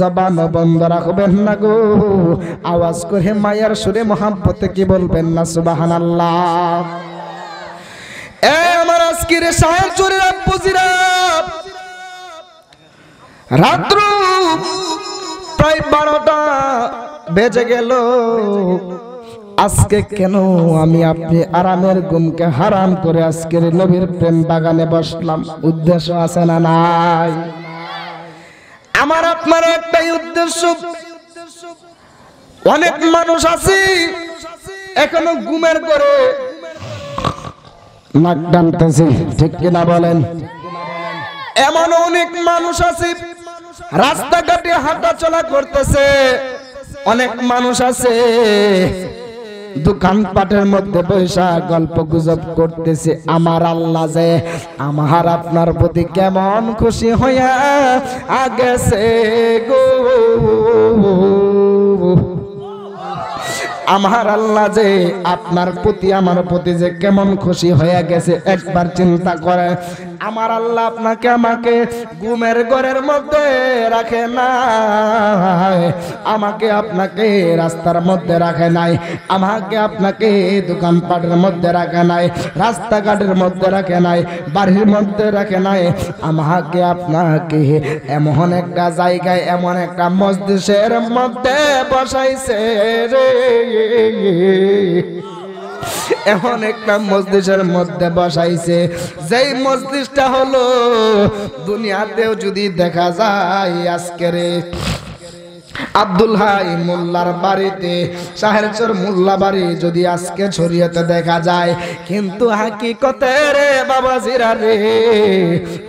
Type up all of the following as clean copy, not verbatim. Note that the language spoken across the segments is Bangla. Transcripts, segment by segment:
জবান বন্ধ রাখবেন না গো, আওয়াজ করে মায়ার সুরে মহাব্বতে কি বলবেন না সুবহানাল্লাহ। এ আমার আজকের শাহচুরের আব্বুজিরা, রাত্র প্রায় 12টা বেজে গেল। আজকে কেন আমি আপনি আরামের ঘুমকে হারাম করে আজকের নবীর প্রেম বাগানে বসলাম? উদ্দেশ্য আছে না নাই? আমার আপনার একটাই উদ্দেশ্য। অনেক মানুষ আছে এখনো ঘুমের করে নাক টানতেছে, ঠিক কিনা বলেন? এমন অনেক মানুষ আছে রাস্তাঘাটে হাঁটা চলা করতেছে, অনেক মানুষ আছে দোকানপাটের মধ্যে বসে গল্প গুজব করতেছে। আমার আল্লাহ যে আমার আপনার প্রতি কেমন খুশি হইয়া আগেছে গো, আমার আল্লাহ যে আপনার প্রতি আমার প্রতি যে কেমন খুশি হয়ে গেছে একবার চিন্তা করে। আমার আল্লাহ আপনাকে আমাকে ঘুমের ঘরের মধ্যে রাখে নাই, আমাকে আপনাকে রাস্তার মধ্যে রাখে নাই, আমাকে আপনাকে দোকানপাটের মধ্যে রাখে নাই, রাস্তাঘাটের মধ্যে রাখে নাই, বাড়ির মধ্যে রাখে নাই, আমাকে আপনাকে এমন একটা জায়গায় এমন একটা মজলিসের মধ্যে বসাইছে রে, এমন একটা মজলিসের মধ্যে বসাইছে যেই মজলিসটা হলো দুনিয়াতেও যদি দেখা যায় আজকের আব্দুল হাই মোল্লার বাড়িতে, শাহেরচর মোল্লা বাড়ি যদি আজকে ছড়িয়েতে দেখা যায়, কিন্তু হাকিকতে রে বাবাজিরা রে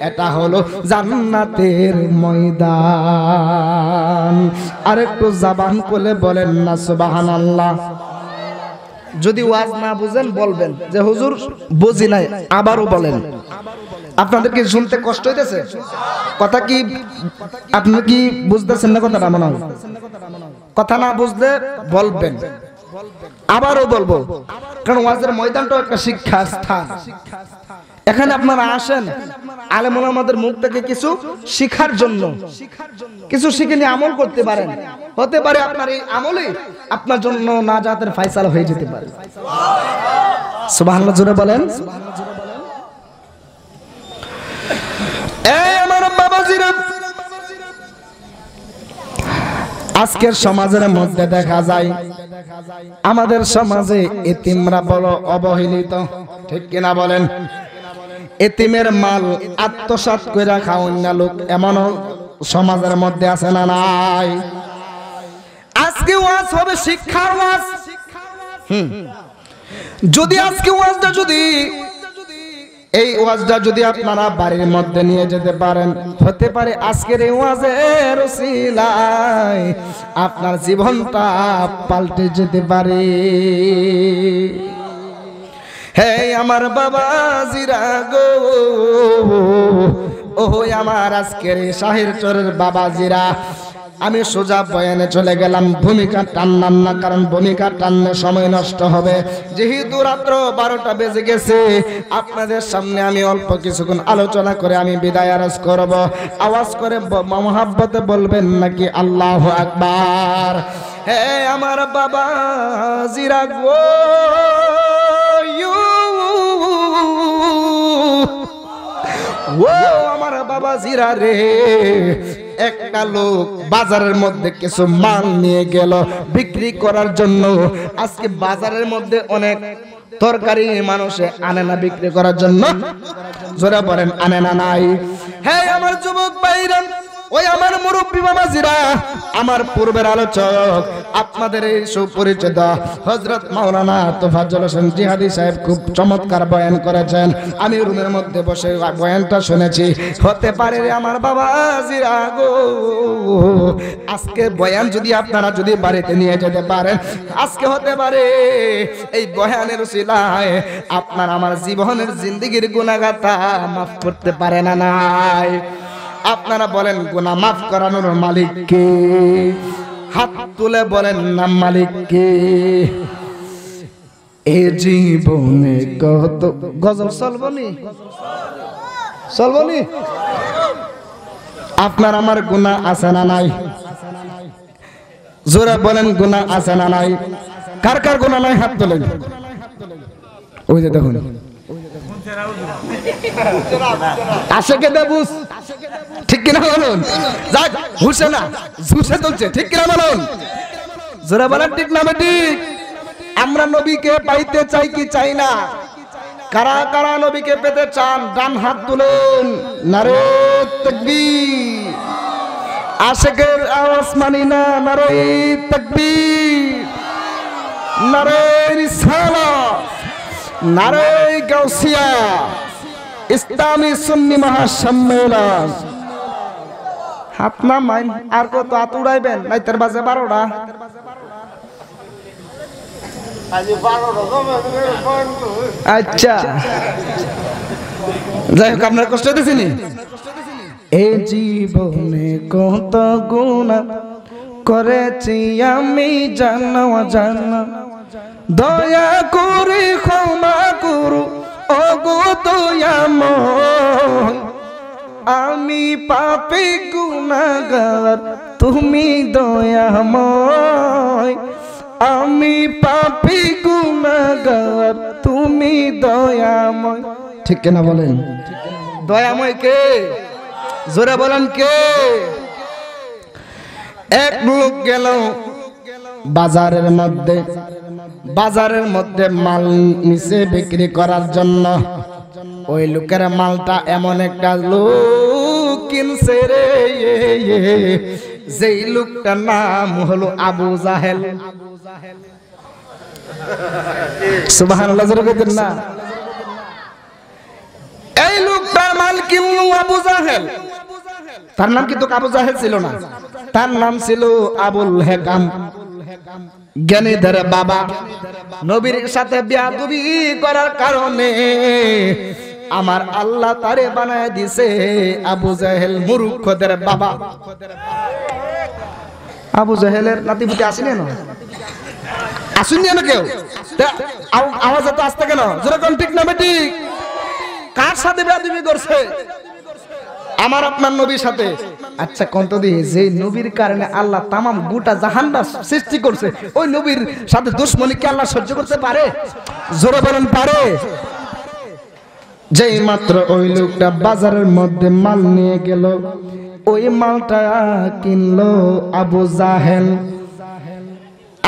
এটা হলো জান্নাতের ময়দান। আর একটু জবান খুলে বলেন না সুবহানাল্লাহ। যদি ওয়াজ না বুঝেন বলবেন যে হুজুর বুঝি নাই, আবারও বলেন। আপনাদের কি শুনতে কষ্ট হইতেছে? কথা কি আপনি কি বুঝতেছেন না? কথাটা মনে হয় কথা না বুঝলে বলবেন, আবারও বলবো, কারণ ওয়াজের ময়দানটা একটা শিক্ষার স্থান। এখানে আপনারা আসেন আলেম ওলামাদের মুখ থেকে কিছু শিখার জন্য, কিছু শিখে নিয়ে আমল করতে পারেন। হতে পারে আপনার এই আমলে আপনার জন্য নাজাতের ফয়সালা হয়ে যেতে পারে। সুবহানাল্লাহ জোরে বলেন। আমার বাবাজিরা, আজকের সমাজের মধ্যে দেখা যায় আমাদের সমাজে এতিমরা বড় অবহেলিত, ঠিক কিনা বলেন? এতিমের মাল আত্মসাৎ করে খাওয়ান না লোক এমন সমাজের মধ্যে আছে না নাই? আজকে ওয়াজ হবে শিক্ষার ওয়াজ। যদি আজকে ওয়াজটা যদি এই ওয়াজটা যদি আপনারা বাড়ির মধ্যে নিয়ে যেতে পারেন, হতে পারে আজকের এই ওয়াজের উসিলায় আপনার জীবনটা পাল্টে যেতে পারে। হে আমার বাবাজিরা গো, ও আমার আজকের শাহেরচরের বাবাজিরা, আমি সোজা বয়ানে চলে গেলাম। ভূমিকা টানলাম না, কারণ ভূমিকা টানলে সময় নষ্ট হবে। যেহেতু রাত্র 12টা বেজে গেছে, আপনাদের সামনে আমি অল্প কিছুক্ষণ আলোচনা করে আমি বিদায় আরজ করব। আওয়াজ করে মহাব্বতে বলবেন নাকি আল্লাহু আকবার। হে আমার বাবাজিরা গো, ও আমার বাবাজিরা রে, একটা লোক বাজারের মধ্যে কিছু মাল নিয়ে গেল বিক্রি করার জন্য। আজকে বাজারের মধ্যে অনেক তরকারি মানুষে আনে না বিক্রি করার জন্য, জোরে বলেন আনে না নাই? হ্যাঁ আমার যুবক ভাইরা, ওই আমার মুরব্বী বাবাজিরা, আমার পূর্বের আলোচক আপনাদের এই সুপরিচিত হযরত মাওলানা তোফাজ্জল হোসেন জিহাদি সাহেব খুব চমৎকার বয়ান করেছেন। আমি রুমের মধ্যে বসে বয়ানটা শুনেছি। হতে পারে আমার বাবাজিরা গো, আজকে বয়ান যদি আপনারা যদি বাড়িতে নিয়ে যেতে পারেন, আজকে হতে পারে এই বয়ানের উসিলায় আপনার আমার জীবনের জিন্দেগির গুনাহগাতা মাফ করতে পারে না নাই? আপনারা বলেন গুনাহ মাফ করানোর মালিক কে? হাত তুলে বলেন না মালিক কে? এ জীবনে কত গজল চলবনি, চলবনি? আপনার আমার গুনাহ আছে না নাই? জোরে বলেন গুনাহ আছে না নাই? কার কার গুনাহ নাই হাত তোলেন। ওই যে দেখুন আশেকে দেবুস, ঠিক কিনা বলুন? যাক হুসে না ঝুসে চলছে, ঠিক কিনা বলুন? জোরে বলেন ঠিক না ঠিক? আমরা নবীকে পাইতে চাই কি চাই না? কারা কারা নবীকে পেতে চান ডান হাত তুলুন। নারে তাকবীর। আশেকের আওয়াজ মানি না, নারে তাকবীর, নারে রিসালাত, নারে গাউসিয়া, ইসলামী সুন্নি মহাসম্মেলন। হাত না মাইন আর কত হাত উড়াইবেন? রাইতের বাজে 12টা। আচ্ছা যাই হোক, আপনার কষ্ট হইতেছিনি? এই জীবনে কত গুনাহ করেছি আমি জানা জানা, দয়া করে ক্ষমা করো ওগো দয়াময়, আমি পাপী গুনাহগার তুমি দয়াময়, আমি পাপী গুনাহগার তুমি দয়াময়। ঠিক কিনা বলেন? দয়াময় কে? জোরে বলেন কে? এক লোক গেল বাজারের মধ্যে মাল নিচে বিক্রি করার জন্য। ওই লোকের মালটা এমন একটা লোক কিনছে রে, যেই লোকটার নাম হলো আবু জাহেল। সুবহানাল্লাহ, জোরে বলেন না। এই লোকটার মাল কিনলো আবু জাহেল। তার নাম কিন্তু আবু জাহেল ছিল না, তার নাম ছিল আবুল হেকাম, জ্ঞানীদের বাবা। নবীর সাথে বেয়াদবি করার কারণে আমার আল্লাহ তারে বানায় দিছে আবু জাহেল, মূর্খদের বাবা। আবু জাহেলের নাতিপুতি আসেনি না? আসেনি না কেউ? আওয়াজ এত আসতে কেন? যেরকম ঠিক না ঠিক? কার সাথে বেয়াদবি করছে? আমার আপনার নবীর সাথে। আচ্ছা কন্ত দিয়ে, যে নবীর কারণে আল্লাহ তামাম গোটা জাহান্নাম সৃষ্টি করছে, ওই নবীর সাথে দুশমনি কি আল্লাহ সহ্য করতে পারে? জোরে বলেন পারে? যেই মাত্র ওই লোকটা বাজারের মধ্যে মাল নিয়ে গেল, ওই মালটা কিনলো আবু জাহেল।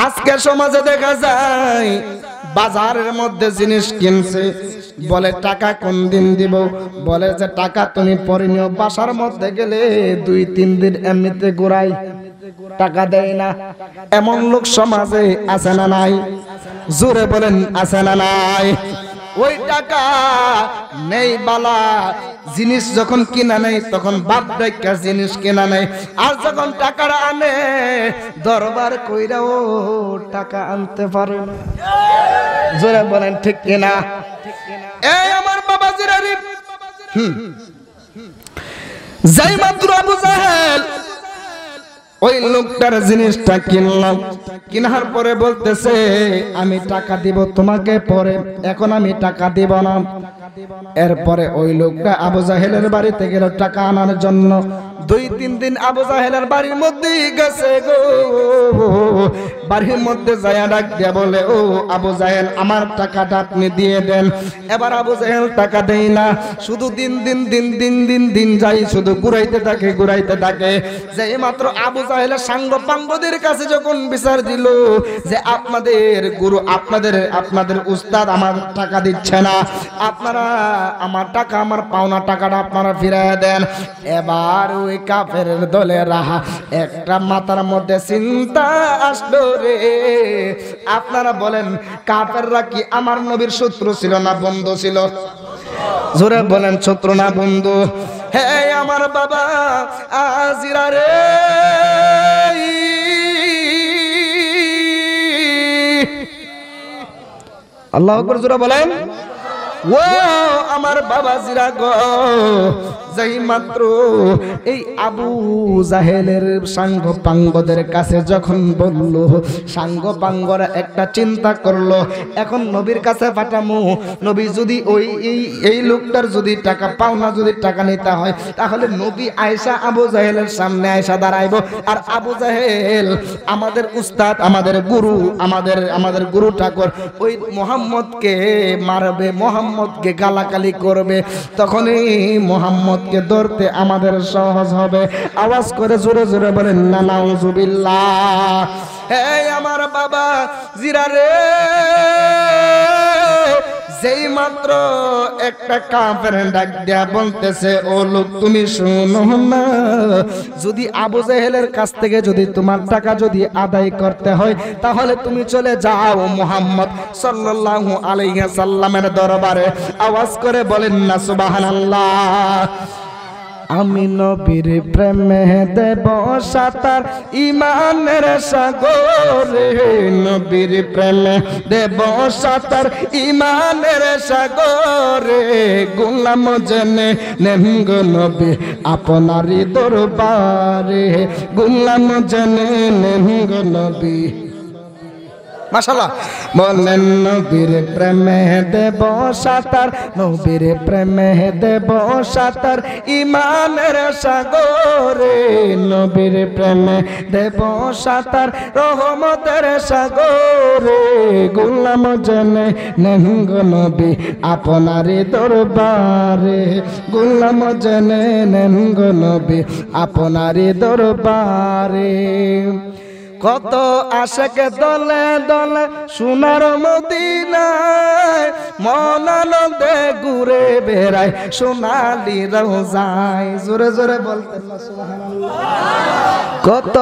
আজকে সমাজে দেখা যায় বাজারের মধ্যে জিনিস কিনছে, বলে টাকা কোন দিন দিব, বলে যে টাকা তুমি পরে নিও। বাসার মধ্যে গেলে 2-3 দিন এমনিতে ঘুরাই, টাকা দেয় না। এমন লোক সমাজে আছে না নাই? জোরে বলেন আছে না নাই? ওই টাকা নেই বালা, জিনিস যখন কিনা নেই তখন বাপ ডাইকা জিনিস কিনা নেই, আর যখন টাকাটা আনে দরবার কইরাও টাকা আনতে পারে না। জোরে বলেন ঠিক কিনা? এই আমার বাবা জিরারি, যাই মাত্র আবু জাহেল ওই লোকটার জিনিসটা কিনলাম, কিনার পরে বলতেছে আমি টাকা দিব তোমাকে পরে, এখন আমি টাকা দিব না। এরপরে ওই লোকটা আবু জাহেলের বাড়িতে গেল টাকা আনার জন্য। 2-3 দিন আবু জাহেলের বাড়ির মধ্যেই গেছে গো। বাড়ির মধ্যে যায় ডাক দিয়া বলে, ও আবু জাহেল আমার টাকাটা আপনি দিয়ে দেন। এবার আবু জাহেল টাকা দেই না, শুধু দিন যাই, শুধু ঘুরাইতে থাকে। যে মাত্র আবু জাহেলের সাঙ্গ পাঙ্গদের কাছে যখন বিচার দিল যে আপনাদের গুরু, আপনাদের উস্তাদ আমার টাকা দিচ্ছে না, আপনারা আমার টাকা, আমার পাওনা টাকাটা আপনারা ফিরিয়ে দেন। এবার ওই কাফেরের দলেরা একটা মাথার মধ্যে চিন্তা আসলো রে। আপনারা বলেন কাফেররা কি আমার নবীর শত্রু ছিল না বন্ধু ছিল? জোরে বলেন শত্রু না বন্ধু? হে আমার বাবা আজিরা রে, আল্লাহু আকবার জোরে বলেন। ও আমার বাবা জিরা গো, যেই মাত্র এই আবু জাহেলের সাঙ্গ পাঙ্গদের কাছে যখন বলল, সাঙ্গ পাঙ্গরা একটা চিন্তা করলো, এখন নবীর কাছে পাঠামু, নবী যদি এই লোকটার যদি টাকা পাওনা যদি টাকা নিতে হয়, তাহলে নবী আয়েশা আবু জাহেলের সামনে আয়েশা দাঁড়াইব, আর আবু জাহেল আমাদের উস্তাদ, আমাদের গুরু, আমাদের গুরু ঠাকুর ওই মোহাম্মদকে মারবে, মোহাম্মদকে গালাগালি করবে, তখনই মোহাম্মদকে ধরতে আমাদের সহজ হবে। আওয়াজ করে জোরে জোরে বলেন না নাউজুবিল্লাহ। এই আমার বাবা জিরা রে, যেই মাত্র একটা কাফের ডাক দেয়া বলতেছে, ও লোক তুমি শোনো না, যদি আবু জাহেলের কাছ থেকে যদি তোমার টাকা যদি আদায় করতে হয়, তাহলে তুমি চলে যাও মুহাম্মদ সাল্লাল্লাহু আলাইহি সাল্লামের দরবারে। আওয়াজ করে বলেন না সুবহানাল্লাহ। আমি নবীর প্রেমে দেব সাঁতার ইমানের সাগরে, নবীর প্রেমে দেব সাঁতার ইমানের সাগরে, গোলাম জেনে নেন গো নবী আপনারই দরবারে, গোলাম জেনে নেন গো নবী। মাশাআল্লাহ বলেন নবীর প্রেমে দেব সাঁতার, নবীর প্রেমে দেব সাঁতার ইমানের সাগরে, নবীর প্রেমে দেব সাঁতার রহমতের সাগরে, গোলাম জেনে নেন গো নবী আপনারই দরবারে, গোলাম জেনে নেন গো নবী আপনারই দরবারে। কত আশেক দলে দলে সোনার মদিনায়, মন আনন্দে ঘুরে বেড়ায় সোনালি রওজায়। জোরে জোরে বলতেন না সুবহানাল্লাহ। কত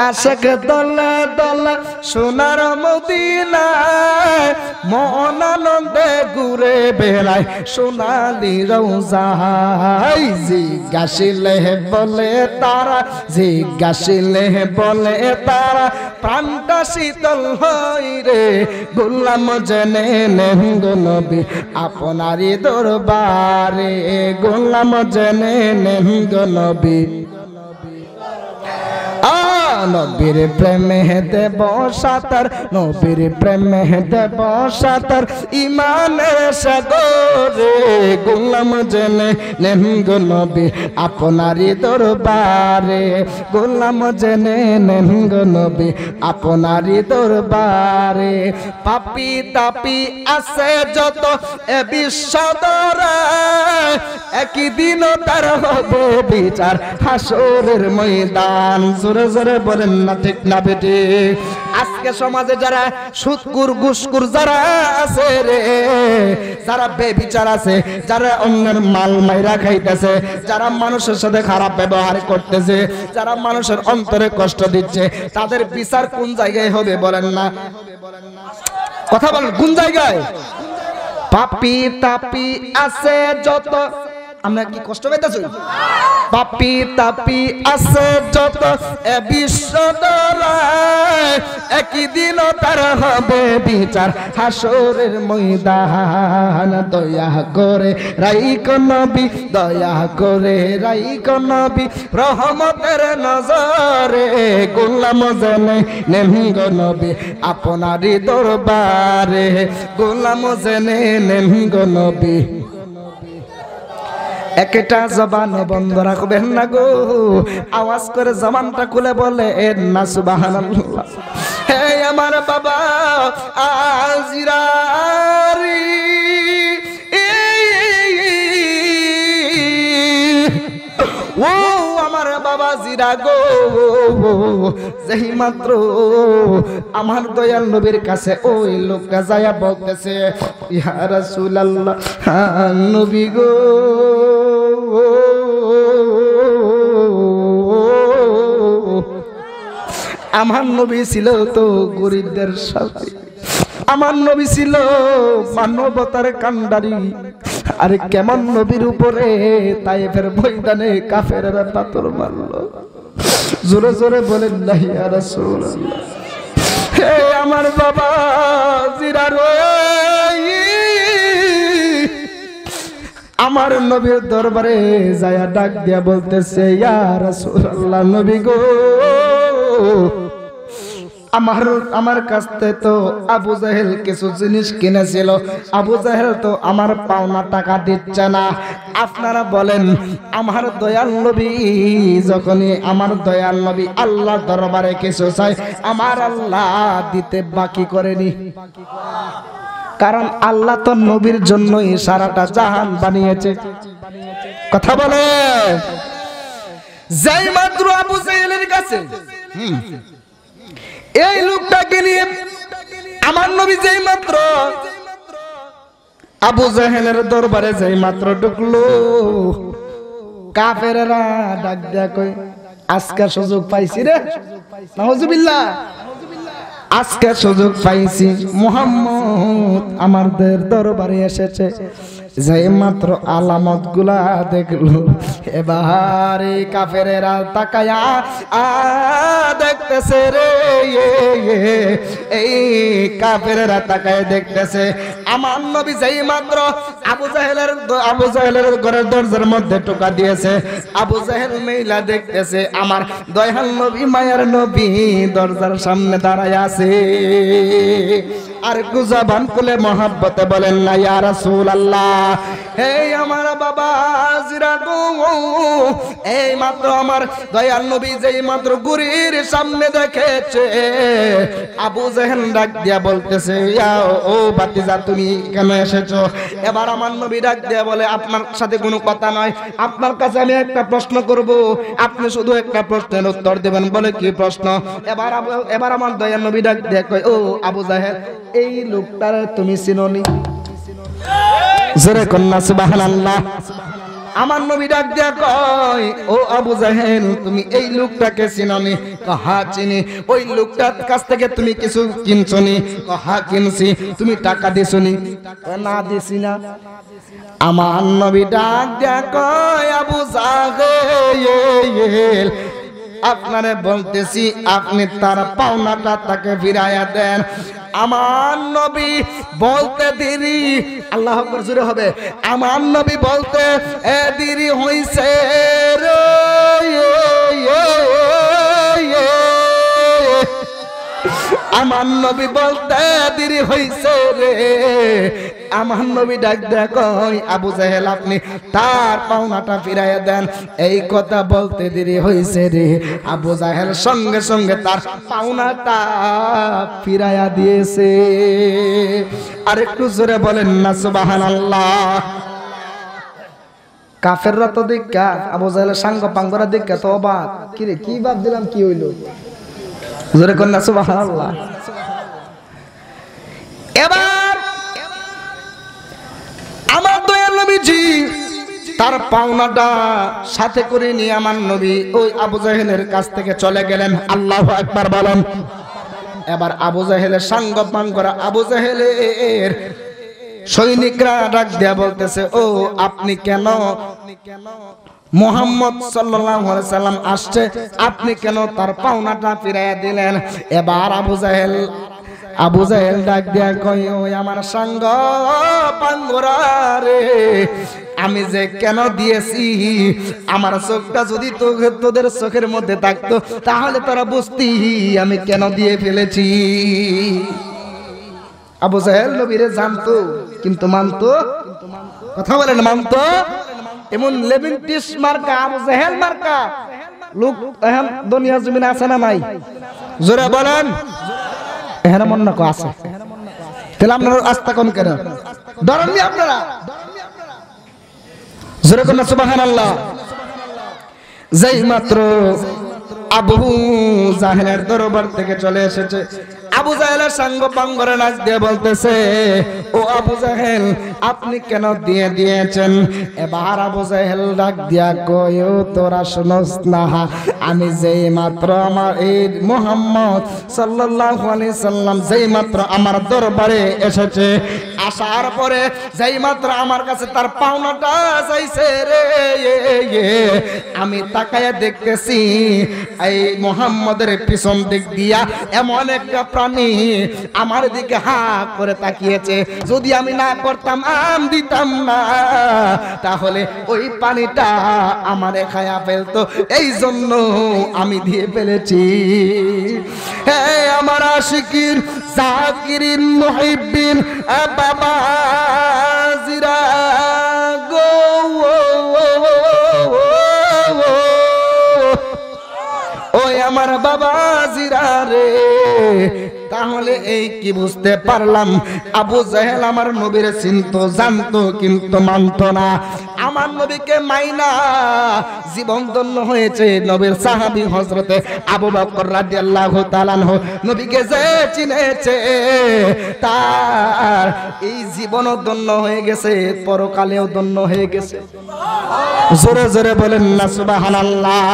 আশেক দলে দলে সোনার মদিনায়, মন আনন্দে ঘুরে বেড়ায় সোনালি রওজায়। জিজ্ঞাসিলে বলে তারা, জিজ্ঞাসিলে বলে তারা, প্রাণটা শীতল হয় রে, গোলাম জেনে নেন গো নবী আপনারই দরবারে, গোলাম জেনে নেন গো নবী। নবীর প্রেমে দেব সাঁতার, নবীর প্রেমে দেব সাঁতার ইমানের সাগরে, গোলাম জেনে নেন গো নবী আপনারই দরবারে, গোলাম জেনে নেন গো নবী আপনারই দরবারে। পাপি তাপি আছে যত এ বিশ্ব দরায়, একই দিন তার হবে বিচার হাসরের ময়দান। জোরে জোরে বলেন না ঠিক না বেটি। আজকে সমাজে যারা সুদকুর ঘুষকুর যারা আছে রে, যারা বেবিচার আছে, যারা অন্যের মাল মাইরা খাইতেছে, যারা মানুষের সাথে খারাপ ব্যবহার করতেছে, যারা মানুষের অন্তরে কষ্ট দিচ্ছে, তাদের বিচার কোন জায়গায় হবে বলেন না? কথা বলেন কোন জায়গায়? পাপি তাপি আছে যত, আমরা কি কষ্ট পাইতেছি? পাপি তাপি আছে যত এ বিশ্ব দরায়, একই দিন তার হবে বিচার হাসরের ময়দান। দয়া করে রাইক নবী, দয়া করে রাইক নবী রহমতের নজরে, গোলাম জেনে নেন গো নবী আপনারই দরবারে, গোলাম জেনে নেন গো নবী। একটা জবান বন্ধ রাখবেন না গো, আওয়াজ করে জবানটা খুলে বলে না সুবহানাল্লাহ। হে আমার বাবা আজিরারি, ও আমার বাবা জিরা গো, যেই মাত্র আমার দয়াল নবীর কাছে ওই লোকটা যায়া বলতেছে, ইয়া রাসূলুল্লাহ নবী গো, আমার নবী ছিল তো গরিবদের সাথে, আমার নবী ছিল মানবতার কান্ডারি, আরে কেমন নবীর উপরে তায়েফের ময়দানে কাফেররা পাথর মারলো। জোরে জোরে বলেন না ইয়া রাসূলুল্লাহ। হে আমার বাবা জিরা রে, আমার নবীর দরবারে যায়া ডাক দিয়া বলতেছে, ইয়া রাসূলুল্লাহ, নবী গো, আমার কাছ থেকে তো আবু জাহেল কিছু জিনিস কিনেছিল, আবু জাহেল তো আমার পাওনা টাকা দিচ্ছে না। আপনারা বলেন, আমার দয়াল নবী যখনই আমার দয়াল নবী আল্লাহর দরবারে কিছু চাই, আমার আল্লাহ দিতে বাকি করেনি। কারণ আল্লাহ তো নবীর জন্যই সারাটা জাহান বানিয়েছে। কথা বলে, যেই মাত্র আবু জাহেলের কাছে এই লোকটাকে নিয়ে আমার নবী যেই মাত্র আবু জাহেলের দরবারে যেই মাত্র ঢুকলো, কাফেররা ডাক দেয়া কই, আজকে সুযোগ পাইছি রে, নাউজুবিল্লাহ, আজকে সুযোগ পাইছি, মুহাম্মদ আমাদের দরবারে এসেছে। যেই মাত্র আলামত গুলা দেখলো, এবার কাফেরেরা তাকায়া দেখতেছে রে, এই কাফেরেরা তাকায় দেখতেছে আমার নবী যেই মাত্র আবু জাহেলের ঘরের দরজার মধ্যে টোকা দিয়েছে, আবু জাহেল মেইলা দেখতেছে আমার দয়াল নবী মায়ের নবী দরজার সামনে দাঁড়ায় আছে। আর একটু জবান খুলে মহব্বতে বলেন না, ইয়া রাসূলুল্লাহ, হে আমার বাবা জিরা গো, এই মাত্র আমার দয়াল নবী যেই মাত্র গুরির সামনে দেখেছে, আবু জাহেল ডাক দিয়া বলতেছে, ইয়া ও ভাতিজা, তুমি কেন এসেছো? এবার আমার নবী ডাক দিয়া বলে, আপনার সাথে কোনো কথা নয়, আপনার কাছে আমি একটা প্রশ্ন করব, আপনি শুধু একটা প্রশ্নের উত্তর দেবেন। বলে, কি প্রশ্ন? এবার আমার দয়াল নবী ডাক দিয়া কয়, ও আবু জাহেল, এই লোকটার তুমি চিনোনি? জোরে কন্যা সুবহানাল্লাহ। আমার নবী ডাক দিয়া কয়, ও আবু জাহেল, তুমি এই লোকটাকে চিনোনি? হ্যাঁ চিনি। ওই লোকটার কাছ থেকে তুমি কিছু কিনছনি? হ্যাঁ কিনছি। তুমি টাকা দিছনি? না দিছি না। আমার নবী ডাক দিয়া কয়, আবু জাহেল, আপনারে বলতেছি, আপনি তার পাওনাটা তাকে ফিরাইয়া দেন। আমার নবী বলতে দেরি, আল্লাহ আকবার জোরে হবে, আমার নবী বলতে দেরি হইছে রে, আমার নবী বলতে দেরি হইছে রে। আমার নবী ডাক দেয়া কয়, আবু জাহেল, আপনি তার পাওনাটা ফিরাইয়া দেন। এই কথা বলতে দেরি হইছে রে। আবু জাহেল সঙ্গে সঙ্গে তার পাওনাটা ফিরাইয়া দিয়েছে। আর একটু জোরে বলেন না সুবহানাল্লাহ। কাফেররা তো দেখা আবু জাহেলের সাঙ্গ পাঙ্গরা দেখা তো অবাক, কি রে, কি বাপ দিলাম, কি হইল? জোরে কর না সুবহানাল্লাহ। এবার আমার দয়াল নবীজি তার পাওনাটা সাথে করে নিয়ে আমার নবী ওই আবু জাহেলের কাছ থেকে চলে গেলেন। আল্লাহু আকবার বলেন। এবার আবু জাহেলের সাঙ্গ পাঙ্গরা, আবু জাহেলের সৈনিকরা ডাক দিয়া বলতেছে, ও আপনি কেন, মুহাম্মদ সাল্লাল্লাহু আলাইহি সাল্লাম আসছে, আপনি কেন তার পাওনাটা ফিরাইয়া দিলেন? এবার আবু জাহেল ডাক দিয়া কয়, ওই আমার সাঙ্গ পাঙ্গরা রে, আমি যে কেন দিয়েছি, আমার চোখটা যদি তোদের চোখের মধ্যে থাকতো তাহলে তোরা বুঝতি আমি কেন দিয়ে ফেলেছি। আবু জাহেল নবীরে জানতো কিন্তু মানতো, কথা বলেন, মানতো। এমন লেভেন্টিস মার্কা আবু জাহেল মার্কা লোক এখন দুনিয়া জমিনে আছে না নাই? জোরে বলেন। এখানে মন না আছে, তাহলে আপনারা আস্থা কোন কেন ডরেননি আপনারা? জোরে কোন সুবহানাল্লাহ। যেই মাত্র আবু জাহেলের দরবার থেকে চলে এসেছে, আবু জাহেলের সাঙ্গ পাঙ্গরে নাচ দিয়ে বলতেছে, ও আবু জাহেল, আপনি কেন দিয়েছেন? এবার আবু জাহেল ডাক দিয়া কয়, ও তোরা শুনস না, আমি যেই মাত্র আমার এই মুহাম্মদ সাল্লাল্লাহু আলাইহি সাল্লাম যেই মাত্র আমার দরবারে এসেছে, আসার পরে যেই মাত্র আমার কাছে তার পাওনাটা চাইছে রে, আমি তাকায়া দেখতেছি এই মুহাম্মদের পিছন দিক দিয়া এমন একটা প্রাণী পানি আমার দিকে হা করে তাকিয়েছে। যদি আমি না করতাম, আম দিতাম না, তাহলে ওই পানিটা আমারে খায়া ফেলতো, এই জন্য আমি দিয়ে ফেলেছি। হে আমার আশিকিন জাকিরিন মুহিব্বিন বাবা জিরা গো, ওই আমার বাবা জিরা রে, তাহলে এই কি বুঝতে পারলাম, আবু জাহেল আমার নবীর চিনতো জানতো কিন্তু মানতো না। আমার নবীকে মাইনা জীবন ধন্য হয়েছে নবীর সাহাবী হযরতে আবু বকর রাদিয়াল্লাহু তাআলা আনহু। নবীকে যে চিনেছে তার এই জীবনও ধন্য হয়ে গেছে, পরকালেও ধন্য হয়ে গেছে। জোরে জোরে বলেন না সুবহানাল্লাহ।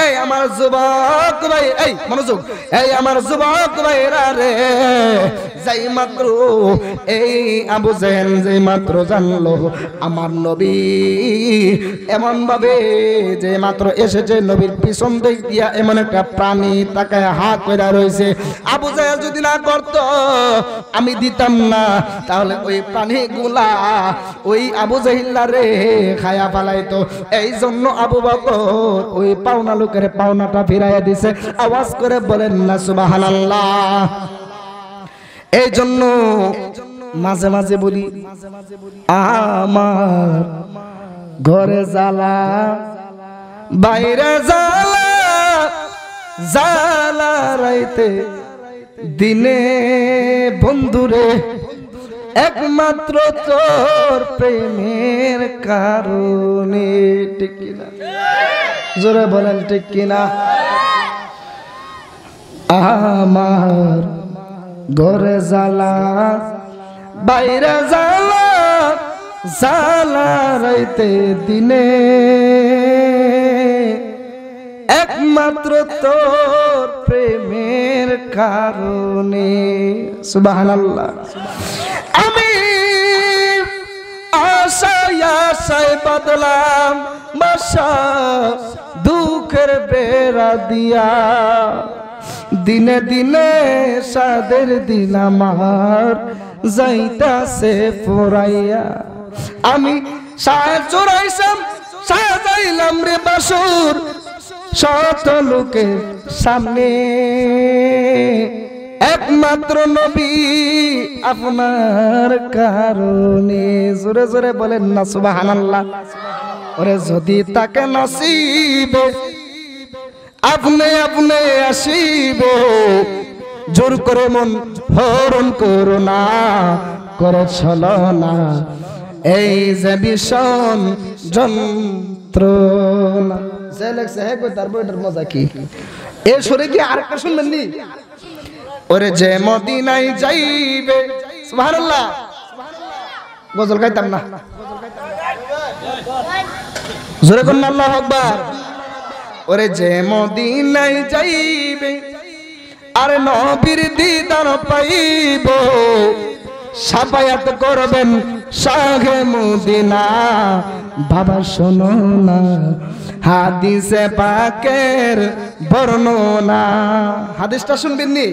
এই আমার যুবক ভাই, এই মনোযোগ, এই আমার যুবক ভাইরা রে, যাই মাত্র এই আবু জেহেল যেই মাত্র জানলো আমার নবী এমন ভাবে যে মাত্র এসেছে, নবীর পিছন দিক দিয়া এমন একটা প্রাণী তাকে হাত করে রয়েছে, আবু জেহেল যদি না করতো আমি দিতাম না, তাহলে ওই প্রাণীগুলা ওই আবু জেহেল রে খায়া ফেলাইতো। এই জন্য আবু বকর ওই পাওনা লোকের পাওনাটা ফিরাইয়া দিছে। আওয়াজ করে বলেন না সুবহানাল্লাহ। এই জন্য মাঝে মাঝে বলি, আমার ঘরে জ্বালা বাইরে জ্বালা, জ্বালা রাইতে দিনে বন্ধুরে, একমাত্র তোর প্রেমের কারণে। ঠিক কিনা? জোরে বলেন ঠিক কিনা? আমার ঘরে জ্বালা বাইরে জ্বালা, জ্বালা রাইতে দিনে, একমাত্র তোর প্রেমের কারণে। সুবহানাল্লাহ। আমি আশায় আশায় বাদলাম বাসা, দুঃখের বেড়া দিয়া, দিনে দিনে সাদের দিন আমার যাইতাছে ফুরাইয়া। আমি চোরাইলাম সাজাইলাম রে বাসুর শত লোকের সামনে, একমাত্র নবী আপনার কারণে। জোরে জোরে বলেন না সুবহানাল্লাহ। ওরে যদি তাকে নসিবে আপনি আপনি আসিবে, জোর করে মন হরণ করো না, করে চলো না এই যে ভীষণ যন্ত্রণা। যে লেখছে হ্যাঁ কই তার বইটার মজা কি? এর সরে কি আরেকটা শুনবেন নি? ওরে যে মদিনায় যাইবে, সুবহানাল্লাহ। গজল গাইতাম না, জোরে কোন আল্লাহু আকবার। ওরে যে মদিনায় যাইবে আর নবীর দিদার পাইব, সাফায়াত করবেন শাহে মদিনা। বাবা শোনো না হাদিসে পাকের বর্ণনা। হাদিসটা শুনবেন নি?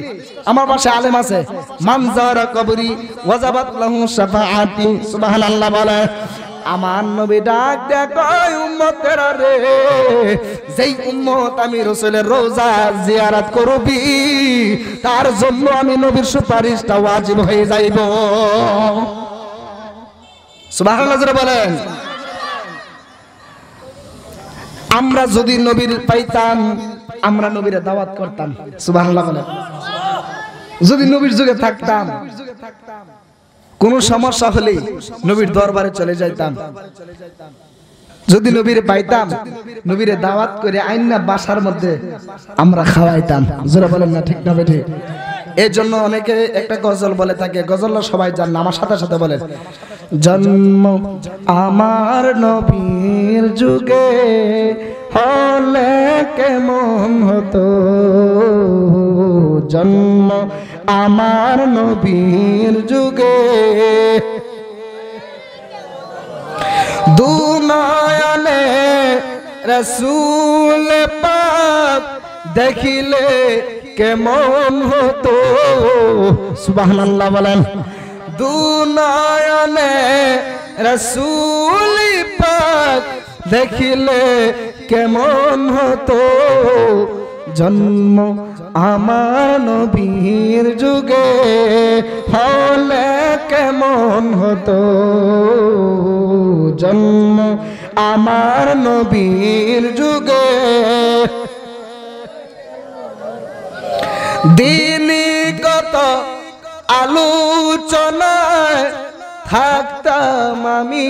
আমার পাশে আলেম আছে। মানজার কবরি ওয়াজাবাত লাহু শাফাআতি। সুবহানাল্লাহ বলে। আমার নবী ডাক দেয় কয় উম্মতেরা রে, যেই উম্মত আমি রাসূলের রওজা জিয়ারত করবি তার জন্য আমি নবীর সুপারিশটা ওয়াজিব হয়ে যাইব। সুবহানাল্লাহ জোরে বলেন। আমরা যদি নবীর পাইতাম আমরা নবীর দাওয়াত করতাম। সুবহানাল্লাহ বলেন। যদি নবীর যুগে থাকতাম কোন সমস্যা হলে নবীর দরবারে চলে যাইতাম। যদি নবীর পাইতাম নবীর দাওয়াত করে আইনা বাসার মধ্যে আমরা খাওয়াইতাম। জোরে বলেন না ঠিক না বেঠে? এই জন্য অনেকে একটা গজল বলে থাকে, গজলটা সবাই জান না, আমার সাথে সাথে বলেন। জন্ম আমার নবীর যুগে হলে কেমন হতো, জন্ম আমার নবীর যুগে দুনয়নে রাসূল পাক দেখিলে কেমন হতো সুবহানাল্লাহ বলেন দুনয়নে রাসূল পাক দেখিলে কেমন হতো জন্ম আমার নবীর যুগে হলে কেমন হতো জন্ম আমার নবীর যুগে দিনগত আলোচনায় থাকতাম আমি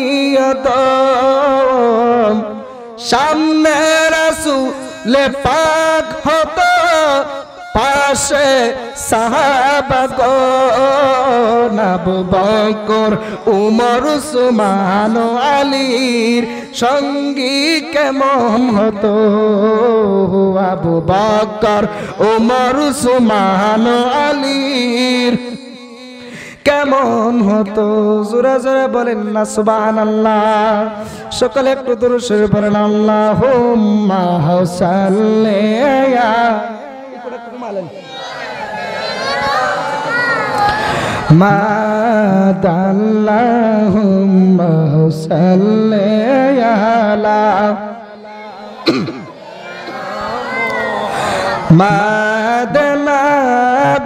সামনে রাসূল পাক হতো পাশে সাহাবাগণ আবু বকর উমর উসমান আলীর সঙ্গী কেমন হতো আবু বকর উমর উসমান আলীর কেমন হতো জোরে জোরে বলেন না সুবহানাল্লাহ সকলে একটু দুরূদ শরীফ পড়েন আল্লাহুম্মা সাল্লি আলা মাদাল্লাহুম্মা সাল্লি আলা মাদানা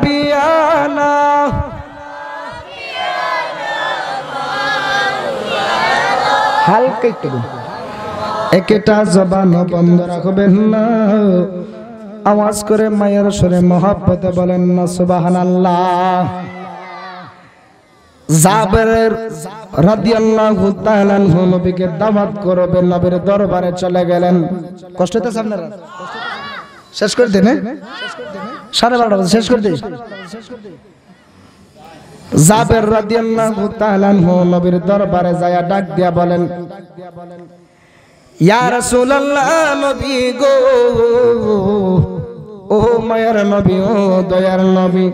বিয়ানা হালকা একটু একটা জবান বন্ধ রাখবেন না আওয়াজ করে মায়ের সুরে মহব্বতে বলেন না সুবহানাল্লাহ জাবের রাদিয়াল্লাহু তাআলা আনহু নবীকে দাওয়াত করবেন নবীর দরবারে চলে গেলেন কষ্ট হইতেছে আপনারা শেষ করে দেন 12:30 বাজে শেষ করে দেই জাবের রাদিয়াল্লাহু তাআলা আনহু নবীর দরবারে যায় ডাক দিয়া বলেন ইয়া রাসূলুল্লাহ নবী গো ও মায়ার নবী ও দয়ার নবী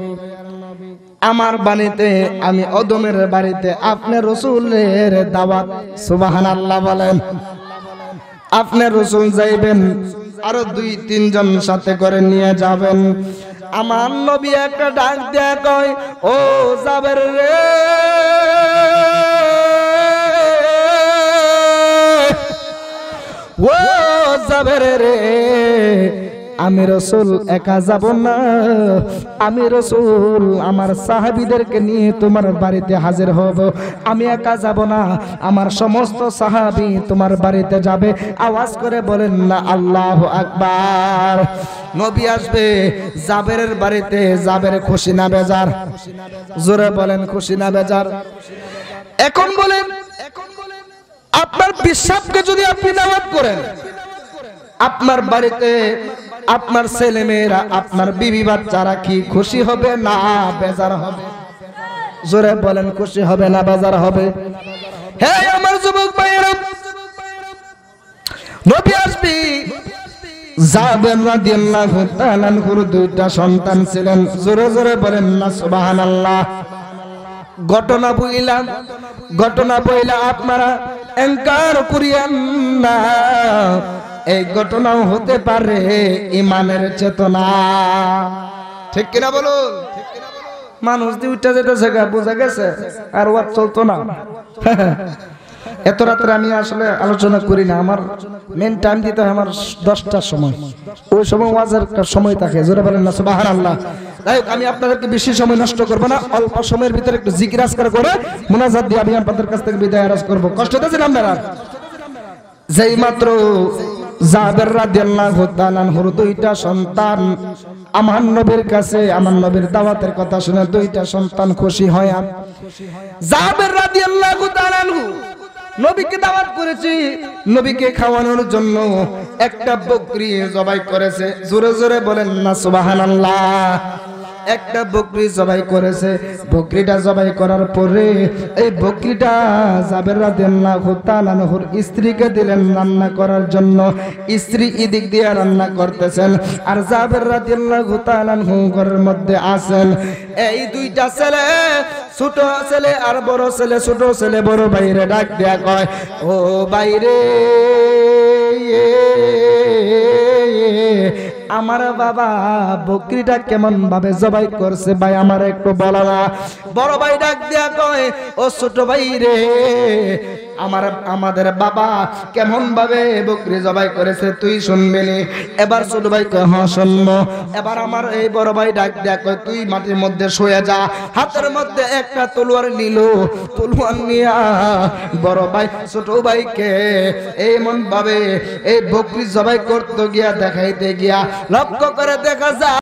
আমার বাড়িতে আমি অদমের বাড়িতে আপনার রাসূলের দাওয়াত সুবহানাল্লাহ বলেন আপনার রাসূল যাইবেন আরো 2-3 জন সাথে করে নিয়ে যাবেন আমার নবী একটা ডাক দেয়া কয় ও জাবের রে ও জাবের রে আমি রাসূল একা যাব না আমি রাসূল আমার সাহাবীদেরকে নিয়ে তোমার বাড়িতে হাজির হব আমি একা যাব না আমার সমস্ত সাহাবী তোমার বাড়িতে যাবে আওয়াজ করে বলেন না আল্লাহু আকবার নবী আসবে জাবেরের বাড়িতে জাবের খুশি না বেজার জোরে বলেন খুশি না বেজার এখন বলেন আপনার বিশ্বাসকে যদি আপনি দাওয়াত করেন আপনার বাড়িতে আপনার ছেলে মেয়েরা আপনার বিবি বাচ্চারা কি খুশি হবে না বেজার হবে জোরে বলেন খুশি হবে না বেজার হবে হে আমার যুবক ভাইয়েরা নবী আসবে জাবের রাদিয়াল্লাহু তাআলা আনহুর 2টা সন্তান ছিলেন জোরে জোরে বলেন না সুবহানাল্লাহ ঘটনা বইলা আপনারা এনকার করিয়েন না এই ঘটনাও হতে পারে ঈমানের চেতনা ঠিক কিনা বলুন মানুষ দুইটা যেটা জায়গা বোঝা গেছে আর ওয়াজ চলতো না এত রাত্রে আমি আসলে আলোচনা করি না আমার মেন টাইম দিতে হয় আমার 10টার সময় ওই সময় ওয়াজের সময় থাকে জোরে বলেন না সুবহানাল্লাহ তাই আমি আপনাদেরকে বেশি সময় নষ্ট করব না অল্প সময়ের ভিতরে একটু জিকির আজকার করে মুনাজাত দিয়ে আমি আপনাদের কাছ থেকে বিদায় আরজ করব কষ্ট হচ্ছে আপনারা যেই মাত্র জাবের রাদিয়াল্লাহু তাআলা আনহুর 2টা সন্তান আমার নবীর কাছে আমার নবীর দাওয়াতের কথা শুনে 2টা সন্তান খুশি হয় জাবের রাদিয়াল্লাহু তাআলা আনহু নবীকে দাওয়াত করেছি নবীকে খাওয়ানোর জন্য একটা বকরি জবাই করেছে জোরে জোরে বলেন না সুবহানাল্লাহ একটা বকরি জবাই করেছে বকরিটা জবাই করার পরে এই বকরিটা জাবের রাদিয়াল্লাহু তাআলা আনহুর স্ত্রীকে দিলেন রান্না করার জন্য স্ত্রী এদিক দিয়ে রান্না করতেছেন আর জাবের রাদিয়াল্লাহু তাআলা আনহু ঘরের মধ্যে আছেন এই 2টা ছেলে ছোট ছেলে আর বড় ছেলে ছোট ছেলে বড় ভাইরে ডাক দেয়া কয় ও ভাইরে আমার বাবা বকরিটা কেমন ভাবে জবাই করছে ভাই আমার একটু বলো না। বড় ভাই ডাক দিয়া কয় ও ছোট ভাই রে, আমাদের বাবা কেমন ভাবে বকরি জবাই করেছে তুই শুনবি নি? এবার ছোট ভাই কয় হ্যাঁ শুনবো। এবার আমার এই বড় ভাই ডাক দিয়া কয় তুই মাটির মধ্যে শুয়ে যা। হাতের মধ্যে একটা তলোয়ার নিল, তলোয়ার নিয়া বড় ভাই ছোট ভাইকে এমন ভাবে এই বকরি জবাই করতে গিয়া দেখাইতে গিয়া লক্ষ্য করে দেখা যায়